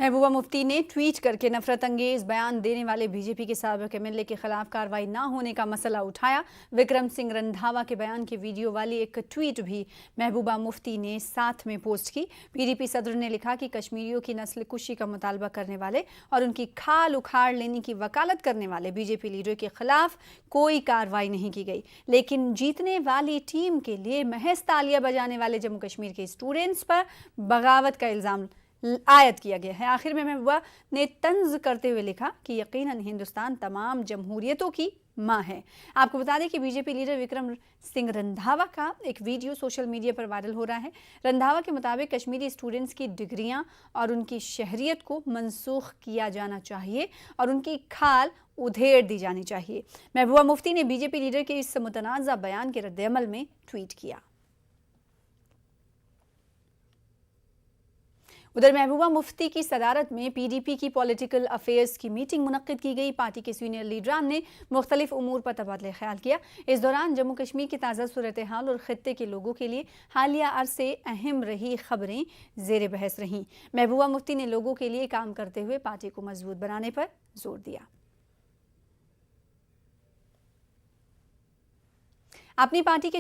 महबूबा मुफ्ती ने ट्वीट करके नफरत अंगेज बयान देने वाले बीजेपी के साबिक एमएलए के खिलाफ कार्रवाई न होने का मसला उठाया। विक्रम सिंह रंधावा के बयान की वीडियो वाली एक ट्वीट भी महबूबा मुफ्ती ने साथ में पोस्ट की। पीडीपी सदर ने लिखा कि कश्मीरियों की नस्ल कुशी का मुतालबा करने वाले और उनकी खाल उखाड़ लेने की वकालत करने वाले बीजेपी लीडर के खिलाफ कोई कार्रवाई नहीं की गई, लेकिन जीतने वाली टीम के लिए महज तालियां बजाने वाले जम्मू कश्मीर के स्टूडेंट्स पर बगावत का इल्ज़ाम आयद किया गया है। आखिर में महबूबा ने तंज करते हुए लिखा कि यकीनन हिंदुस्तान तमाम जमहूरियतों की माँ है। आपको बता दें कि बीजेपी लीडर विक्रम सिंह रंधावा का एक वीडियो सोशल मीडिया पर वायरल हो रहा है। रंधावा के मुताबिक कश्मीरी स्टूडेंट्स की डिग्रियां और उनकी शहरियत को मनसूख किया जाना चाहिए और उनकी खाल उधेड़ दी जानी चाहिए। महबूबा मुफ्ती ने बीजेपी लीडर के इस मुतनाज़ा बयान के रद्द-ए-अमल में ट्वीट किया। उधर महबूबा मुफ्ती की सदारत में पीडीपी की पॉलिटिकल अफेयर्स की मीटिंग मुनक्किद की गई। पार्टी के सीनियर लीडरान ने मुख्तलिफ उमूर पर तबादला ख्याल किया। इस दौरान जम्मू कश्मीर की ताज़ा सूरत हाल और खित्ते के लोगों के लिए हालिया अरसे अहम रही खबरें ज़ेर बहस रहीं। महबूबा मुफ्ती ने लोगों के लिए काम करते हुए पार्टी को मजबूत बनाने पर जोर दिया। अपनी पार्टी के